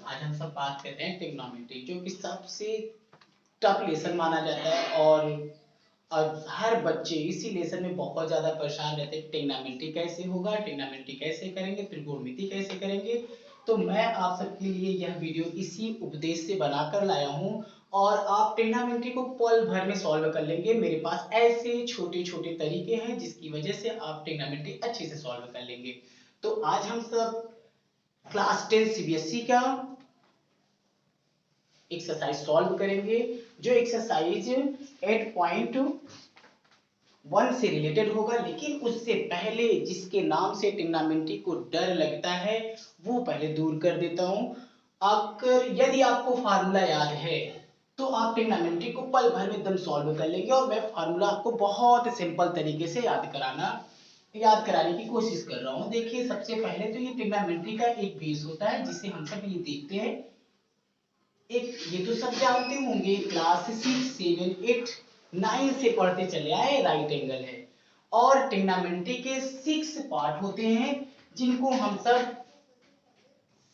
आज हम सब बात करते हैं ट्रिग्नोमेट्री, जो कि सबसे टफ लेसन माना जाता है। और हर बच्चे इसी लेसन में बहुत ज्यादा परेशान रहते हैं। ट्रिग्नोमेट्री कैसे होगा, ट्रिग्नोमेट्री कैसे करेंगे, त्रिकोणमिति कैसे करेंगे। तो मैं आप सबके लिए यह वीडियो इसी उपदेश से बनाकर लाया हूँ और आप ट्रिग्नोमेट्री को पल भर में सॉल्व कर लेंगे। मेरे पास ऐसे छोटे छोटे तरीके हैं जिसकी वजह से आप ट्रिग्नोमेट्री अच्छे से सॉल्व कर लेंगे। तो आज हम सब क्लास 10 सीबीएसई का एक्सरसाइज सॉल्व करेंगे, जो एक्सरसाइज 8.1 से रिलेटेड होगा। लेकिन उससे पहले जिसके नाम से ट्रिग्नोमेट्री को डर लगता है वो पहले दूर कर देता हूं। अगर यदि आपको फार्मूला याद है तो आप ट्रिग्नोमेट्री को पल भर में एकदम सॉल्व कर लेंगे। और मैं फार्मूला आपको बहुत सिंपल तरीके से याद कराने की कोशिश कर रहा हूं। देखिए, सबसे पहले तो ये ट्रिग्नोमेट्री का एक बेस होता है जिसे हम सब ये देखते हैं। एक ये तो सब जानते होंगे, क्लास 6, 7, 8, 9 से पढ़ते चले आए, राइट एंगल है। और ट्रिग्नोमेट्री के 6 पार्ट होते हैं जिनको हम सब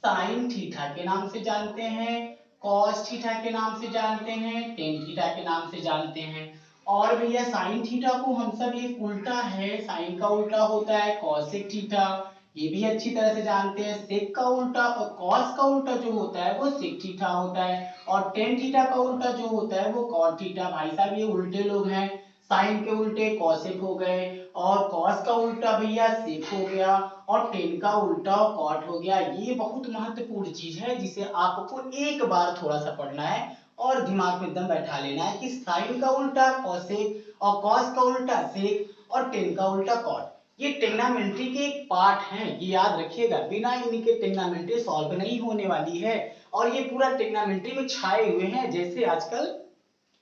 साइन थीटा के नाम से जानते हैं, कॉस थीटा के नाम से जानते हैं, टेन थीटा के नाम से जानते हैं। और भैया साइन थीटा को हम सब एक उल्टा है, साइन का उल्टा होता है कॉसेक थीटा, ये भी अच्छी तरह से जानते हैं। सेक का उल्टा और कॉस का उल्टा जो होता है वो सेक थीटा होता है, और टेन थीटा का उल्टा जो होता है वो कॉट थीटा। भाई साहब, ये उल्टे लोग हैं। साइन के उल्टे कॉसेक हो गए, और कॉस का उल्टा भैया सेक हो गया, और टेन का उल्टा कॉट हो गया। ये बहुत महत्वपूर्ण चीज है जिसे आपको एक बार थोड़ा सा पढ़ना है और दिमाग में एकदम बैठा लेना है कि साइन का उल्टा कॉसेक, और कॉस का उल्टा सेक, और टेन का उल्टा कॉट। ये ट्रिग्नोमेट्री के एक पार्ट हैं, ये याद रखिएगा। बिना इनके ट्रिग्नोमेट्री सॉल्व नहीं होने वाली है। और ये पूरा ट्रिग्नोमेट्री में छाए हुए हैं, जैसे आजकल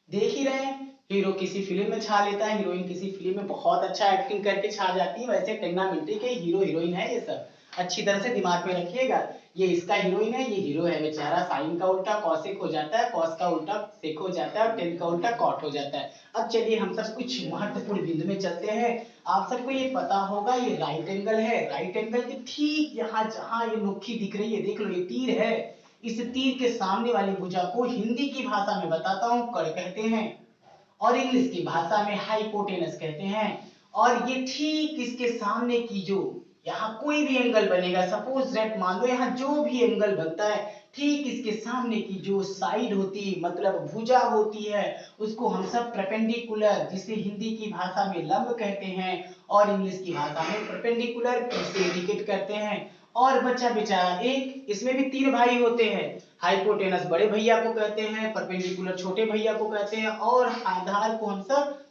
देख ही रहे हैं, हीरो किसी फिल्म में छा लेता है, हीरोइन किसी फिल्म में बहुत अच्छा एक्टिंग करके छा जाती है। वैसे ट्रिग्नोमेट्री के हीरो हीरोइन है ये सब, अच्छी तरह से दिमाग में रखिएगा। ये इसका हीरोइन है, ये हीरो है बेचारा। साइन का उल्टा कॉसेक हो जाता है, कॉस का उल्टा सेक हो जाता है, और टेन का उल्टा कॉट हो जाता है। अब चलिए हम सब कुछ महत्वपूर्ण बिंदु में चलते हैं। आप सबको ये पता होगा, ये राइट एंगल है। राइट एंगल के ठीक यहाँ जहां ये नुक्खी दिख रही है, देख लो ये तीर है। इस तीर के सामने वाली भुजा को हिंदी की भाषा में बताता हूं, कड़ कहते हैं, और इंग्लिश की भाषा में हाइपोटेनस कहते हैं। और ये ठीक इसके सामने की जो यहाँ कोई भी एंगल बनेगा, सपोज दैट मान लो यहाँ जो भी एंगल बनता है, ठीक इसके सामने की जो साइड होती है, मतलब भुजा होती है, उसको हम सब परपेंडिकुलर, जिसे हिंदी की भाषा में लंब कहते हैं और इंग्लिश की भाषा में परपेंडिकुलर से इंडिकेट करते हैं। और बच्चा बेचारा एक, इसमें भी तीन भाई होते हैं। हाइपोटेनस बड़े भैया को कहते हैं, परपेंडिकुलर छोटे भैया को कहते हैं, और आधार को हम सब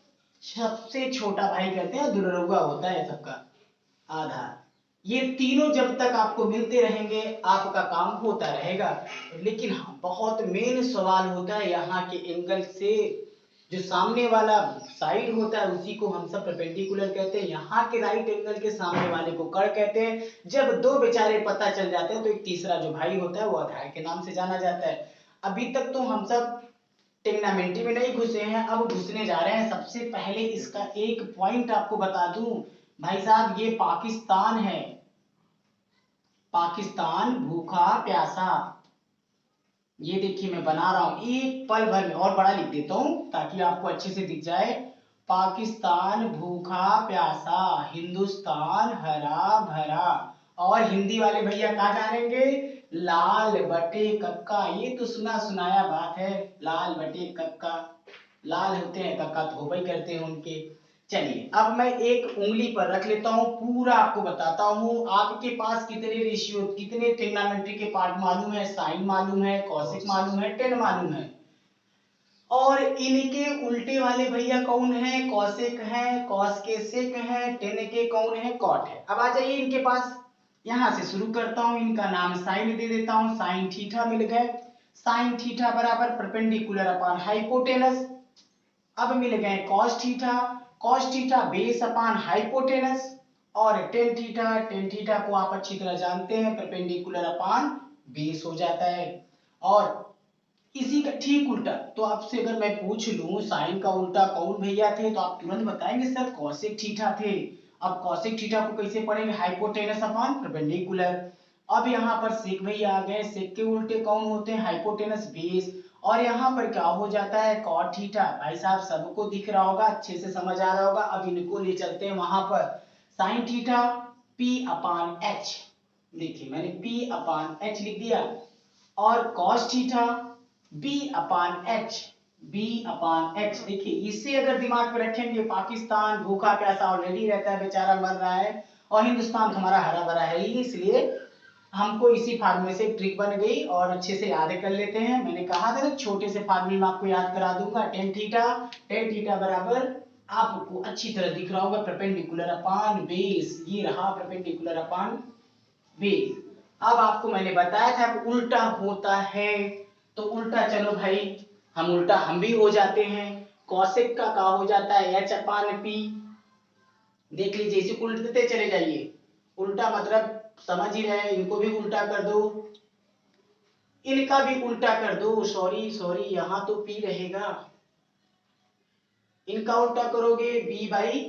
सबसे छोटा भाई कहते हैं। दुर्लभा होता है सबका आधार। ये तीनों जब तक आपको मिलते रहेंगे आपका काम होता रहेगा। लेकिन हाँ, बहुत मेन सवाल होता है यहाँ के एंगल से, जो सामने वाला साइड होता है उसी को हम सब परपेंडिकुलर कहते हैं। यहाँ के राइट एंगल के सामने वाले को कड़ कहते हैं। जब दो बेचारे पता चल जाते हैं तो एक तीसरा जो भाई होता है वो आधार के नाम से जाना जाता है। अभी तक तो हम सब ट्रिग्नोमेट्री में नहीं घुसे हैं, अब घुसने जा रहे हैं। सबसे पहले इसका एक पॉइंट आपको बता दूं भाई साहब, ये पाकिस्तान है। पाकिस्तान भूखा प्यासा, ये देखिए मैं बना रहा हूं एक पल भर में, और बड़ा लिख देता हूं ताकि आपको अच्छे से दिख जाए। पाकिस्तान भूखा प्यासा, हिंदुस्तान हरा भरा। और हिंदी वाले भैया कहा जानेंगे, लाल बटे कक्का। ये तो सुना सुनाया बात है, लाल बटे कक्का। लाल होते हैं, कक्का तो होबई करते हैं उनके। चलिए अब मैं एक उंगली पर रख लेता हूं, पूरा आपको बताता हूं। आपके पास कितने रेशियो, कितने ट्रिग्नोमेट्री के पार्ट मालूम है? साइन मालूम है, कॉसेक मालूम है, टेन मालूम है। और इनके उल्टे वाले भैया कौन है? कॉसेक है, कॉस के सेक है, टेन के कौन है? कॉट है। अब आ जाइए इनके पास, यहां से शुरू करता हूं। इनका नाम साइन दे देता हूं, साइन थीटा मिल गए। साइन थीटा बराबर परपेंडिकुलर अपॉन हाइपोटेनस। अब मिल गए cos theta, cos theta base upon hypotenuse. और टेन थीटा को आप अच्छी तरह जानते हैं, परपेंडिकुलर अपान बेस हो जाता है। और इसी का ठीक उल्टा, तो आपसे अगर मैं पूछ लूं साइन का उल्टा कौन भैया थे, तो आप तुरंत बताएंगे सर कॉसेक थीटा थे। अब कॉसेक थीटा को कैसे पढ़ेंगे? Hypotenuse upon perpendicular. अब यहाँ पर सेक भैया आ गए, सेक के उल्टे कौन होते हैं, हाइपोटेनस बेस। और यहाँ पर क्या हो जाता है, कॉट थीटा। भाई साहब सबको दिख रहा होगा, अच्छे से समझ आ रहा होगा। अब इनको ले चलते हैं वहां पर, साइन थीटा पी अपान एच। देखिए मैंने पी अपान एच लिख दिया, और कॉस थीटा बी अपान एच, बी अपान एच। देखिए इसे अगर दिमाग में रखेंगे, पाकिस्तान भूखा प्यासा ऑलरेडी रहता है, बेचारा मर रहा है, और हिंदुस्तान हमारा हरा भरा है ही, इसलिए हमको इसी फार्मूले से ट्रिक बन गई और अच्छे से याद कर लेते हैं। मैंने कहा था ना छोटे से फार्मूले में आपको याद करा दूंगा। टेन थीटा बराबर, आपको अच्छी तरह दिख रहा होगा, परपेंडिकुलर अपॉन बेस। ये रहा परपेंडिकुलर अपॉन बेस। अब आपको मैंने बताया था कि उल्टा होता है, तो उल्टा चलो भाई हम उल्टा हम भी हो जाते हैं। कॉसेक का हो जाता है एच अपान पी। देख लीजिए, इसे उल्टते चले जाइए। उल्टा मतलब समझ ही रहे, इनको भी उल्टा कर दो, इनका भी उल्टा कर दो। सॉरी यहां तो पी रहेगा, इनका उल्टा करोगे बी बाई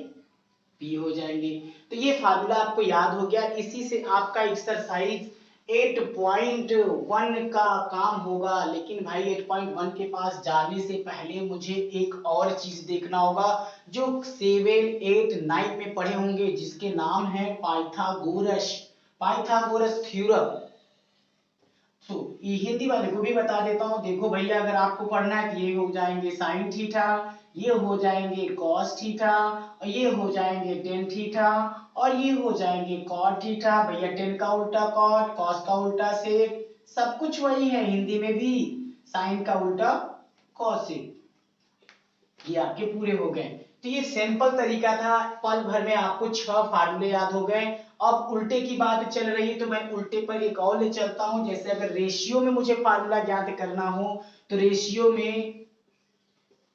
पी हो जाएंगे। तो ये फार्मूला आपको याद हो गया। इसी से आपका एक्सरसाइज 8.1 का काम होगा। लेकिन भाई 8.1 के पास जाने से पहले मुझे एक और चीज देखना होगा जो 7, 8, 9 में पढ़े होंगे, जिसके नाम है पाइथागोरस थ्योरम। तो ये हिंदी वाले को भी बता देता हूँ। देखो भैया, अगर आपको पढ़ना है तो ये हो जाएंगे साइन थीटा, ये हो जाएंगे कॉस थीटा, और ये हो जाएंगे टेन थीटा, और ये हो जाएंगे कॉट थीटा। भैया टेन का उल्टा कॉट, कॉस का उल्टा सेक, सब कुछ वही है हिंदी में भी। साइन का उल्टा कॉसेक, ये आपके पूरे हो गए। तो ये सिंपल तरीका था, पल भर में आपको 6 फार्मूले याद हो गए। अब उल्टे की बात चल रही है तो मैं उल्टे पर एक और ले चलता हूं। जैसे अगर रेशियो में मुझे फार्मूला ज्ञात करना हो, तो रेशियो में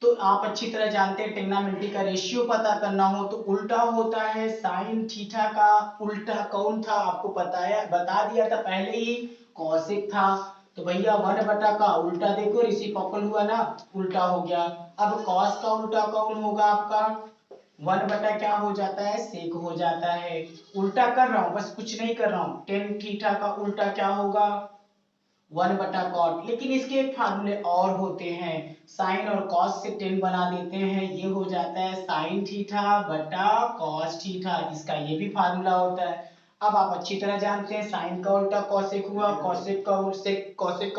तो आप अच्छी तरह जानते हैं, टेग्नामेंट्री का रेशियो पता करना हो तो उल्टा होता है। साइन थीटा का उल्टा कौन था, आपको बता दिया था पहले ही, कॉसेक था। तो भैया 1 का उल्टा देखो, रेसिप्रोकल हुआ ना, उल्टा हो गया। अब कॉस का उल्टा कौन होगा आपका, 1 क्या हो जाता है, सेक हो जाता है। उल्टा कर रहा हूं, बस कुछ नहीं कर रहा हूं। टेन थीटा का उल्टा क्या होगा, 1/cot। लेकिन इसके एक फार्मूले और होते हैं, साइन और कॉस से 10 बना देते हैं, ये हो जाता है साइन थीटा बटा कॉस थीटा। इसका ये भी फार्मूला होता है। अब आप अच्छी तरह जानते हैं, साइन का उल्टा कॉसेक हुआ, कॉसेक का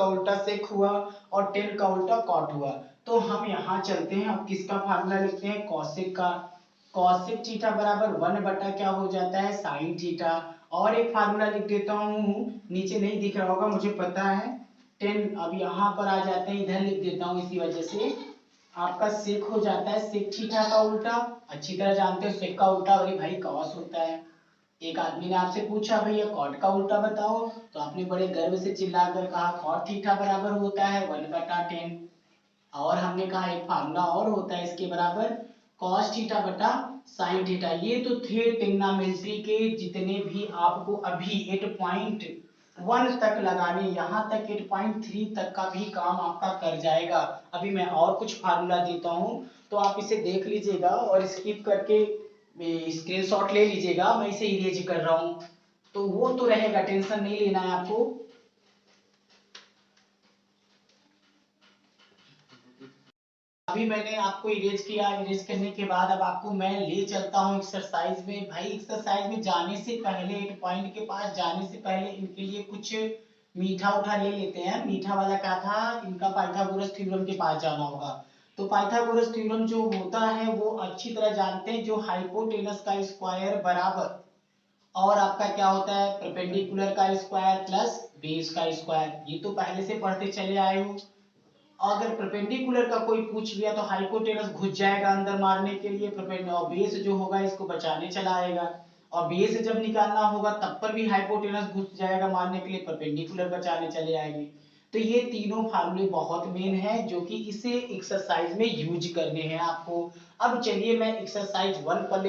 उल्टा सेक हुआ, और 10 का उल्टा कॉट हुआ। तो हम यहाँ चलते हैं, अब किसका फार्मूला लिखते हैं, कॉसेक का। कॉसेक थीटा बराबर 1 क्या हो जाता है, साइन थीटा। और एक फार्मूला लिख देता हूँ, नीचे नहीं दिख रहा होगा मुझे पता है, 10। अब यहाँ पर आ जाते हैं, इधर लिख देता हूँ, इसी वजह से आपका सेक हो जाता है, सेक थीटा का उल्टा। अच्छी तरह जानते हो सेक का उल्टा अरे भाई कॉस होता है। एक आदमी ने आपसे पूछा भैया कॉट का उल्टा बताओ, तो आपने बड़े गर्व से चिल्लाकर कहा कॉट थीटा बराबर होता है 1/10। और हमने कहा एक फार्मूला और होता है इसके बराबर, cos थीटा बटा sin थीटा। ये तो थे ट्रिग्नोमेट्री के जितने भी आपको अभी 8.1 तक लगाने, यहाँ तक 8.3 तक का भी काम आपका कर जाएगा। अभी मैं और कुछ फार्मूला देता हूँ, तो आप इसे देख लीजिएगा और स्किप करके स्क्रीनशॉट ले लीजिएगा। मैं इसे इरेज कर रहा हूँ, तो वो तो रहेगा, टेंशन नहीं लेना है आपको। अभी मैंने आपको इरेज किया, इरेज करने के बाद अब आपको मैं ले चलता हूँ एक्सरसाइज में। भाई एक्सरसाइज में जाने से पहले, एक पॉइंट के पास जाने से पहले इनके लिए कुछ मीठा उठा ले लेते हैं। मीठा वाला क्या था, इनका पाइथागोरस थ्योरम के पास जाना होगा। तो पाइथागोरस थ्योरम जो होता है वो अच्छी तरह जानते हैं, जो हाइपोटेनस का स्क्वायर बराबर, और आपका क्या होता है, परपेंडिकुलर का स्क्वायर प्लस बेस का स्क्वायर। ये तो पहले से पढ़ते चले आए हो। अगर परपेंडिकुलर का कोई पूछ लिया तो हाइपोटेनस घुस जाएगा अंदर मारने के लिए, और बेस जो होगा इसको बचाने चला आएगा। और बेस जब निकालना होगा तब पर भी हाइपोटेनस घुस जाएगा मारने के लिए, परपेंडिकुलर बचाने चले आएंगे। तो ये तीनों फार्मूले बहुत मेन है, जो कि इसे एक्सरसाइज में यूज करने हैं आपको। अब चलिए मैं एक्सरसाइज 1 पर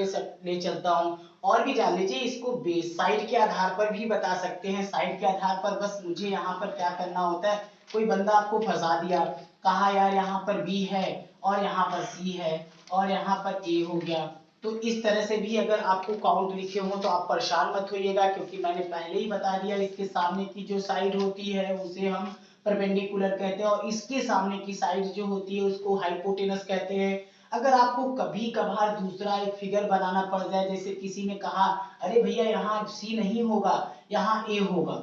ले चलता हूँ। और भी जान लीजिए, इसको बेस साइड के आधार पर भी बता सकते हैं, साइड के आधार पर। बस मुझे यहाँ पर क्या करना होता है, कोई बंदा आपको फंसा दिया, कहा यार यहाँ पर बी है और यहाँ पर सी है और यहाँ पर ए हो गया, तो इस तरह से भी अगर आपको काउंट लिखे हो तो आप परेशान मत होइएगा, क्योंकि मैंने पहले ही बता दिया इसके सामने की जो साइड होती है उसे हम परपेंडिकुलर कहते हैं और इसके सामने की साइड जो होती है उसको हाइपोटेनस कहते हैं। अगर आपको कभी कभार दूसरा एक फिगर बनाना पड़ जाए, जैसे किसी ने कहा अरे भैया यहाँ सी नहीं होगा यहाँ ए होगा,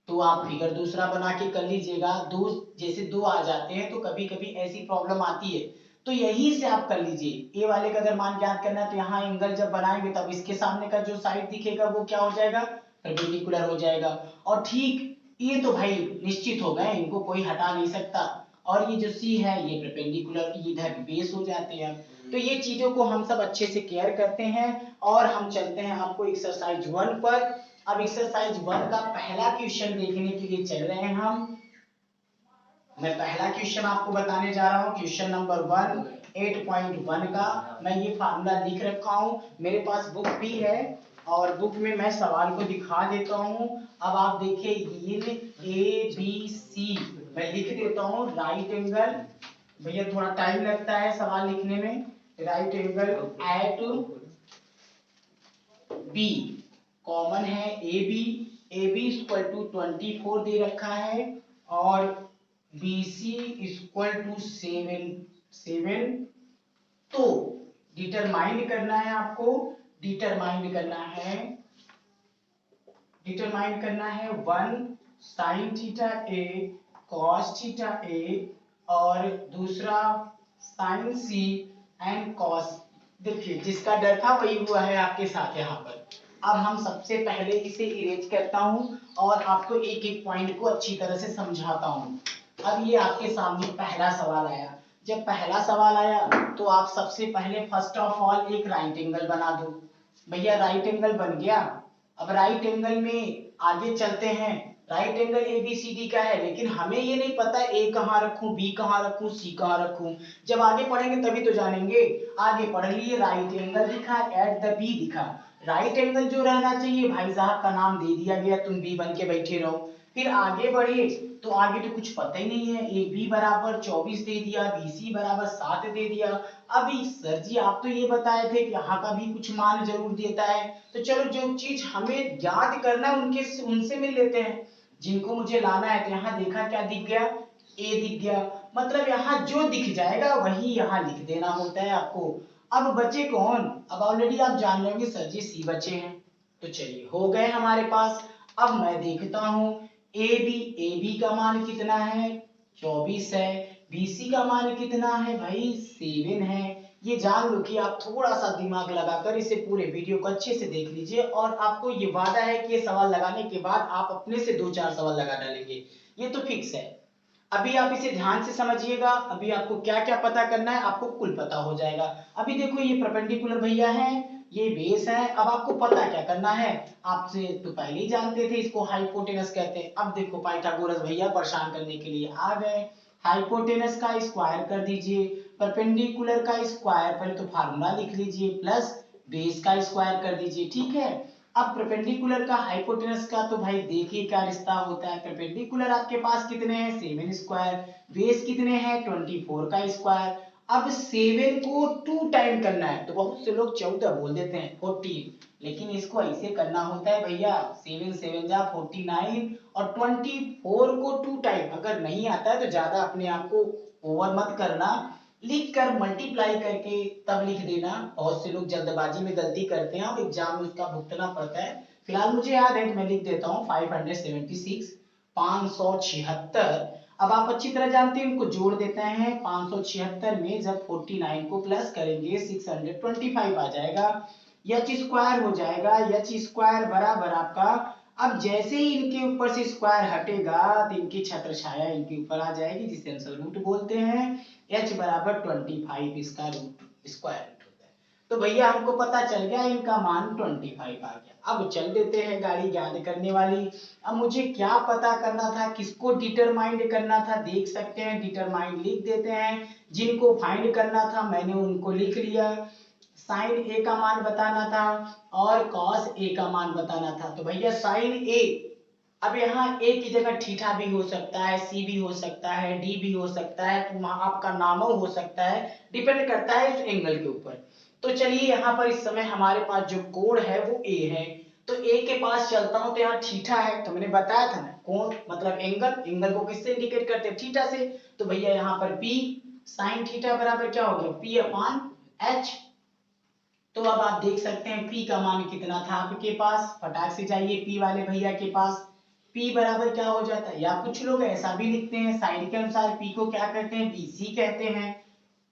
तो आप फिगर दूसरा बना के कर लीजिएगा। दो जैसे दो आ जाते हैं तो कभी कभी ऐसी प्रॉब्लम आती है, तो यही से आप कर लीजिए। ए वाले का अगर मान ज्ञात करना है तो यहाँ एंगल जब बनाएंगे तब इसके सामने का जो साइड दिखेगा वो क्या हो जाएगा, परपेंडिकुलर हो जाएगा। और ठीक ये तो भाई निश्चित हो गए, इनको कोई हटा नहीं सकता। और ये जो सी है ये परपेंडिकुलर इधर बेस हो जाते हैं। तो ये चीजों को हम सब अच्छे से केयर करते हैं और हम चलते हैं आपको एक्सरसाइज 1 पर। अब एक्सरसाइज 1 का पहला क्वेश्चन देखने के लिए चल रहे हैं हम। मैं पहला क्वेश्चन आपको बताने जा रहा हूँ, क्वेश्चन नंबर 1 8.1 का। मैं ये फार्मूला लिख रखा हूँ, मेरे पास बुक भी है और बुक में मैं सवाल को दिखा देता हूँ। अब आप देखिए ये ए बी सी मैं लिख देता हूँ। राइट एंगल, भैया थोड़ा टाइम लगता है सवाल लिखने में। Right angle at B, common है ए बी इक्वल टू 24 दे रखा है और बी सी इक्वल टू 7। तो डिटरमाइन करना है आपको, डिटरमाइन करना है 1 साइन थीटा ए कॉस थीटा ए और दूसरा साइन सी एंड कॉस। देखिए जिसका डर था वही हुआ है आपके साथ यहाँ पर। अब हम सबसे पहले इसे इरेज करता हूँ और आपको एक एक पॉइंट को अच्छी तरह से समझाता हूँ। अब ये आपके सामने पहला सवाल आया। जब पहला सवाल आया तो आप सबसे पहले फर्स्ट ऑफ ऑल एक राइट एंगल बना दो। भैया राइट एंगल बन गया। अब राइट एंगल में आगे चलते हैं। राइट एंगल एबीसीडी का है, लेकिन हमें ये नहीं पता ए कहाँ रखूं, बी कहाँ रखूं, सी कहाँ रखूं। जब आगे पढ़ेंगे तभी तो जानेंगे। आगे पढ़ लिए, राइट एंगल दिखा, एट द बी दिखा। राइट एंगल जो रहना चाहिए भाई साहब का नाम दे दिया गया, तुम बी बन के बैठे रहो। फिर आगे बढ़े तो आगे तो कुछ पता ही नहीं है। ए बी बराबर 24 दे दिया, बी सी बराबर 7 दे दिया। अभी सर जी आप तो ये बताए थे कि यहाँ का भी कुछ मान जरूर देता है। तो चलो जो चीज हमें याद करना है उनसे मिल लेते हैं, जिनको मुझे लाना है। तो यहाँ देखा क्या दिख गया, ए दिख गया। मतलब यहाँ जो दिख जाएगा वही यहाँ लिख देना होता है आपको। अब बचे कौन, अब ऑलरेडी आप जान रहे होंगे सर जी सी बचे हैं। तो चलिए हो गए हमारे पास। अब मैं देखता हूँ ए बी का मान कितना है, 24 है। बीसी का मान कितना है भाई, 7 है। ये जान लो कि आप थोड़ा सा दिमाग लगाकर इसे पूरे वीडियो को अच्छे से देख लीजिए और आपको ये वादा है कि ये सवाल लगाने के बाद आप अपने से 2-4 सवाल लगा डालेंगे, ये तो फिक्स है। अभी आप इसे ध्यान से समझिएगा। अभी आपको क्या क्या पता करना है आपको कुल पता हो जाएगा। अभी देखो ये परपेंडिकुलर भैया है, ये बेस है। अब आपको पता क्या करना है, आपसे तो पहले ही जानते थे, इसको हाइपोटेनस कहते हैं। अब देखो पाइथागोरस भैया परेशान करने के लिए आ गए। हाइपोटेनस का स्क्वायर कर दीजिए, परपेंडिकुलर का स्क्वायर, पहले तो फार्मूला लिख लीजिए, प्लस बेस का स्क्वायर कर दीजिए। ठीक है। अब परपेंडिकुलर का हाइपोटेनस का तो भाई देखिए क्या रिश्ता होता है। परपेंडिकुलर आपके पास कितने हैं, 7 स्क्वायर, बेस कितने हैं 24 का स्क्वायर। अब 7 को 2 टाइम करना है, तो बहुत से लोग 14 बोल देते हैं 14, लेकिन इसको ऐसे करना होता है भैया 7 7 जा 49 और 24 को 2 टाइम। अगर नहीं आता है तो ज्यादा अपने आप को ओवर मत करना, लिख कर मल्टीप्लाई करके तब लिख देना। बहुत से लोग जल्दबाजी में गलती करते हैं और एग्जाम में उसका भुगतना पड़ता है। फिलहाल मुझे याद है, मैं लिख देता हूँ 576 576। अब आप अच्छी तरह जानते हैं, इनको जोड़ देते हैं। 576 में जब 49 को प्लस करेंगे 625 आ जाएगा, एच स्क्वायर हो जाएगा। एच स्क्वायर बराबर आपका, अब जैसे ही इनके ऊपर से स्क्वायर हटेगा तो इनकी छत्र छाया इनके ऊपर आ जाएगी, जिसे हम रूट बोलते हैं। h बराबर 25 इसका रूट स्क्वायर रूट होता है। तो भैया हमको पता चल गया इनका मान 25 आ गया। अब चल देते हैं गाड़ी याद करने वाली। अब मुझे क्या पता करना था, किसको डिटरमाइंड करना था, देख सकते हैं डिटरमाइंड लिख देते हैं। जिनको फाइंड करना था मैंने उनको लिख लिया। साइन ए का मान बताना था और कॉस ए का मान बताना था। तो भैया साइन ए, अब यहाँ ए की जगह थीटा भी हो सकता है, सी भी हो सकता है, डी भी हो सकता है, तो आपका नामो हो सकता है, डिपेंड करता है इस एंगल के ऊपर। तो चलिए यहाँ पर इस समय हमारे पास जो कोण है वो ए है, तो ए के पास चलता हूँ। तो यहाँ थीटा है, तो मैंने बताया था ना कोण मतलब एंगल, एंगल को किससे इंडिकेट करते हैं, थीटा से। तो भैया यहाँ पर P sin थीटा बराबर क्या हो गया, P अपॉन H। तो अब आप देख सकते हैं P का मान कितना था आपके पास, फटाक से जाइए P वाले भैया के पास। P बराबर क्या हो जाता है, या कुछ लोग ऐसा भी लिखते हैं साइन के अनुसार P को क्या कहते हैं, BC कहते हैं,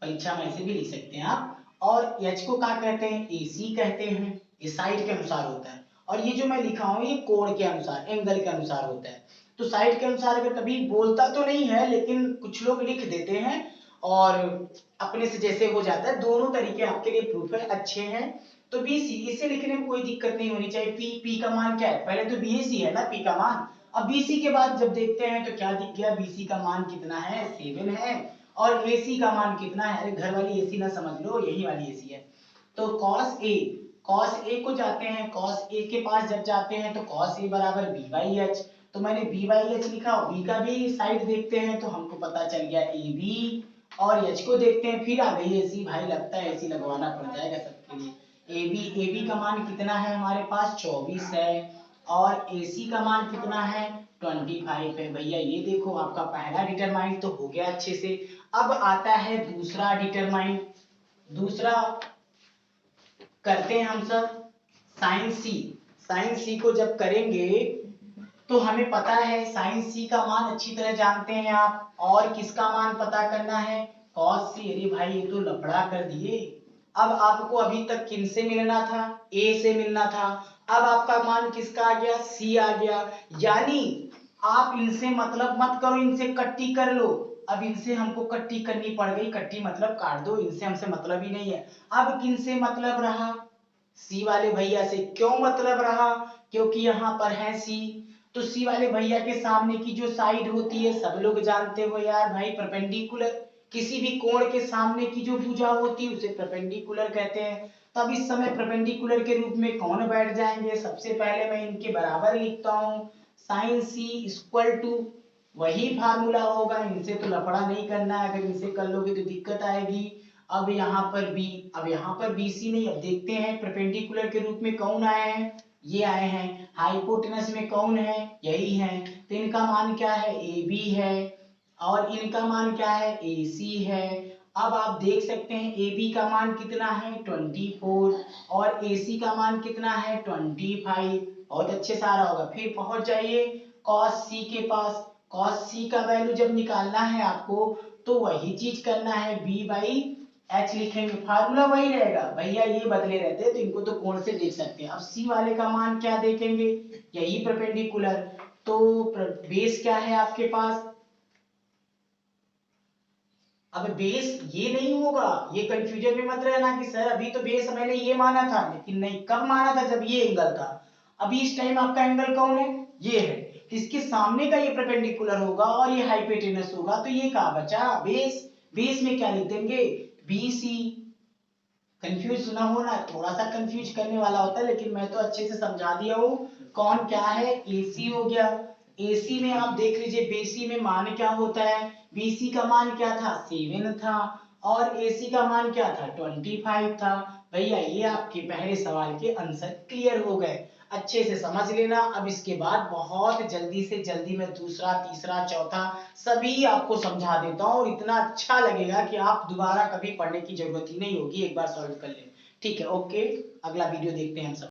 परीक्षा में ऐसे भी लिख सकते हैं आप। और H को क्या कहते हैं, AC कहते हैं, ये साइड के अनुसार होता है। और ये जो मैं लिखा हूं ये कोण के अनुसार, एंगल के अनुसार होता है। तो साइड के अनुसार अगर कभी बोलता तो नहीं है, लेकिन कुछ लोग लिख देते हैं और अपने से जैसे हो जाता है। दोनों तरीके आपके लिए प्रूफ है, अच्छे हैं। तो BC इसे लिखने में कोई दिक्कत नहीं होनी चाहिए। P का मान क्या है, पहले तो BAC है ना P का मान। अब BC के बाद जब देखते हैं तो क्या दिख गया, BC का मान कितना है, 7 है। और AC का मान कितना है, अरे घर वाली AC ना समझ लो, यही वाली AC है। तो cos A को जाते हैं, cos A के पास जब जाते हैं तो cos A बराबर B/H। तो मैंने B/H लिखा, B का भी साइड देखते हैं तो हमको पता चल गया AB। और H को देखते हैं, फिर आ गई AC, भाई लगता है AC लगवाना पड़ जाएगा सबके लिए। AB का मान कितना है हमारे पास, 24 है। और AC का मान कितना है, 25 है। भैया ये देखो आपका पहला डिटरमाइंड तो हो गया अच्छे से। अब आता है दूसरा डिटरमाइंड। दूसरा करते हैं हम सब साइन सी। साइन सी को जब करेंगे तो हमें पता है साइन सी का मान अच्छी तरह जानते हैं आप, और किसका मान पता करना है, कॉस सी। अरे भाई ये तो लफड़ा कर दिए। अब आपको अभी तक किन से मिलना था, ए से मिलना था। अब आपका मान किसका आ गया, सी आ गया। यानी आप इनसे मतलब मत करो, इनसे कट्टी कर लो। अब इनसे हमको कट्टी करनी पड़ गई, कट्टी मतलब काट दो, इनसे हमसे मतलब ही नहीं है। अब किन से मतलब रहा, सी वाले भैया से। क्यों मतलब रहा, क्योंकि यहाँ पर है सी। तो सी वाले भैया के सामने की जो साइड होती है, सब लोग जानते हो यार भाई, परपेंडिकुलर। किसी भी कोण के सामने की जो भुजा होती है उसे परपेंडिकुलर कहते हैं। तो अब इस समय परपेंडिकुलर के रूप में कौन बैठ जाएंगे, सबसे पहले मैं इनके बराबर लिखता हूं, साइन सी इक्वल टू, वही फार्मूला होगा, इनसे तो लफड़ा नहीं करना है, अगर इनसे कर लोगे तो दिक्कत आएगी। अब यहाँ पर बी, अब यहाँ पर BC नहीं, अब देखते हैं परपेंडिकुलर के रूप में कौन आए हैं, ये आए हैं। हाइपोटेनस में कौन है, यही है। तो इनका मान क्या है, AB है। और इनका मान क्या है, AC है। अब आप देख सकते हैं AB का मान कितना है, 24। और AC का मान कितना है, 25। बहुत अच्छे से आ रहा होगा। फिर पहुंच जाइए cos C के पास। cos C का वैल्यू जब निकालना है आपको तो वही चीज करना है, B/H लिखेंगे, फार्मूला वही रहेगा। भैया ये बदले रहते हैं तो इनको तो कोण से देख सकते हैं। अब C वाले का मान क्या देखेंगे, यही परपेंडिकुलर। तो बेस क्या है आपके पास, अब बेस ये नहीं होगा, ये कंफ्यूजन में मत रहना कि सर अभी तो बेस मैंने ये माना था, लेकिन नहीं, कब माना था, जब ये एंगल था। अभी इस टाइम आपका एंगल कौन है, ये है। इसके सामने का ये परपेंडिकुलर होगा और ये हाइपोटेनस होगा, तो ये कहाँ बचा, बेस। बेस में क्या लिख देंगे, BC। कंफ्यूज ना होना, थोड़ा सा कंफ्यूज करने वाला होता है, लेकिन मैं तो अच्छे से समझा दिया हूँ। कौन क्या है, AC हो गया। AC में आप देख लीजिए, BC में मान क्या होता है, BC का मान क्या था, 7 था। और AC का मान क्या था, 25 था। भैया ये आपके पहले सवाल के आंसर क्लियर हो गए, अच्छे से समझ लेना। अब इसके बाद बहुत जल्दी से जल्दी मैं दूसरा, तीसरा, चौथा सभी आपको समझा देता हूँ, और इतना अच्छा लगेगा कि आप दोबारा कभी पढ़ने की जरूरत ही नहीं होगी, एक बार सॉल्व कर ले। ठीक है, ओके, अगला वीडियो देखते हैं हम सब।